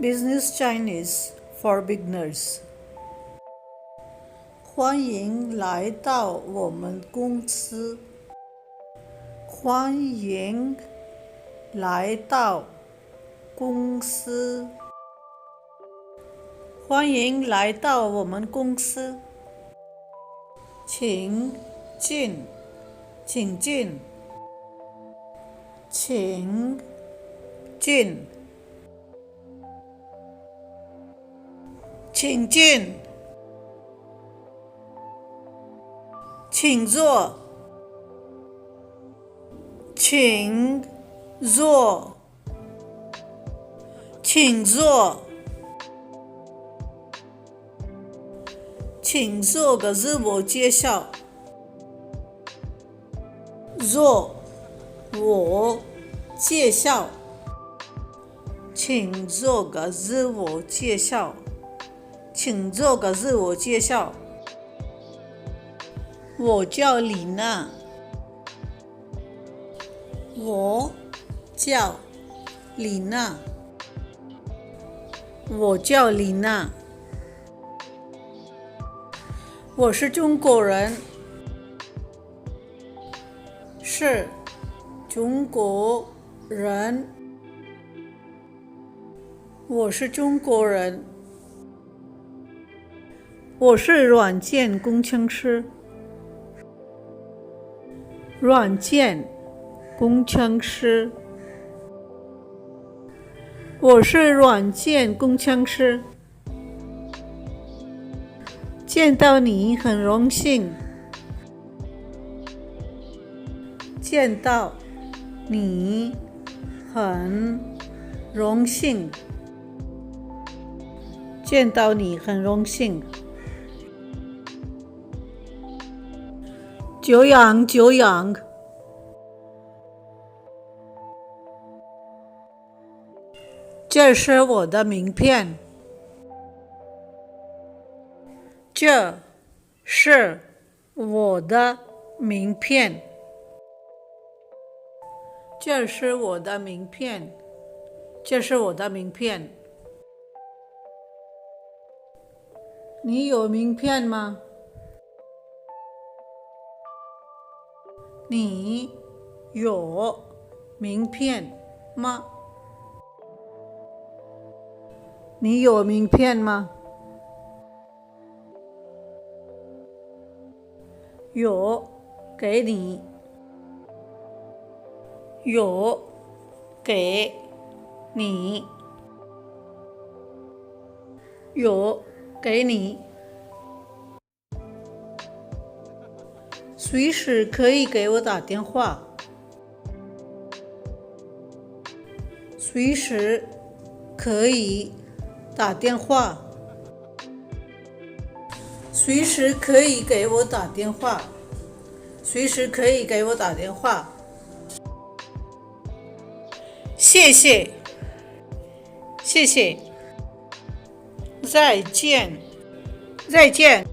Business Chinese for Beginners。欢迎来到我们公司。欢迎来到公司。欢迎来到我们公司。请进，请进，请进，请进，请坐，请坐，请坐。请做个自我介绍。做我介绍。请做个自我介绍。请做个自我介绍。我叫李娜。我叫李娜。我叫李娜。我是中国人。是中国人。我是中国人。我是软件工程师。软件工程师。我是软件工程师。见到你很荣幸。见到你很荣幸。见到你很荣幸。久仰久仰。这是我的名片。这是我的名片。这是我的名片。这是我的名片。你有名片吗？你有名片吗？你有名片吗？有，给你。有，给你。有，给你。随时可以给我打电话。随时可以打电话。随时可以给我打电话。随时可以给我打电话。谢谢。谢谢。再见。再见。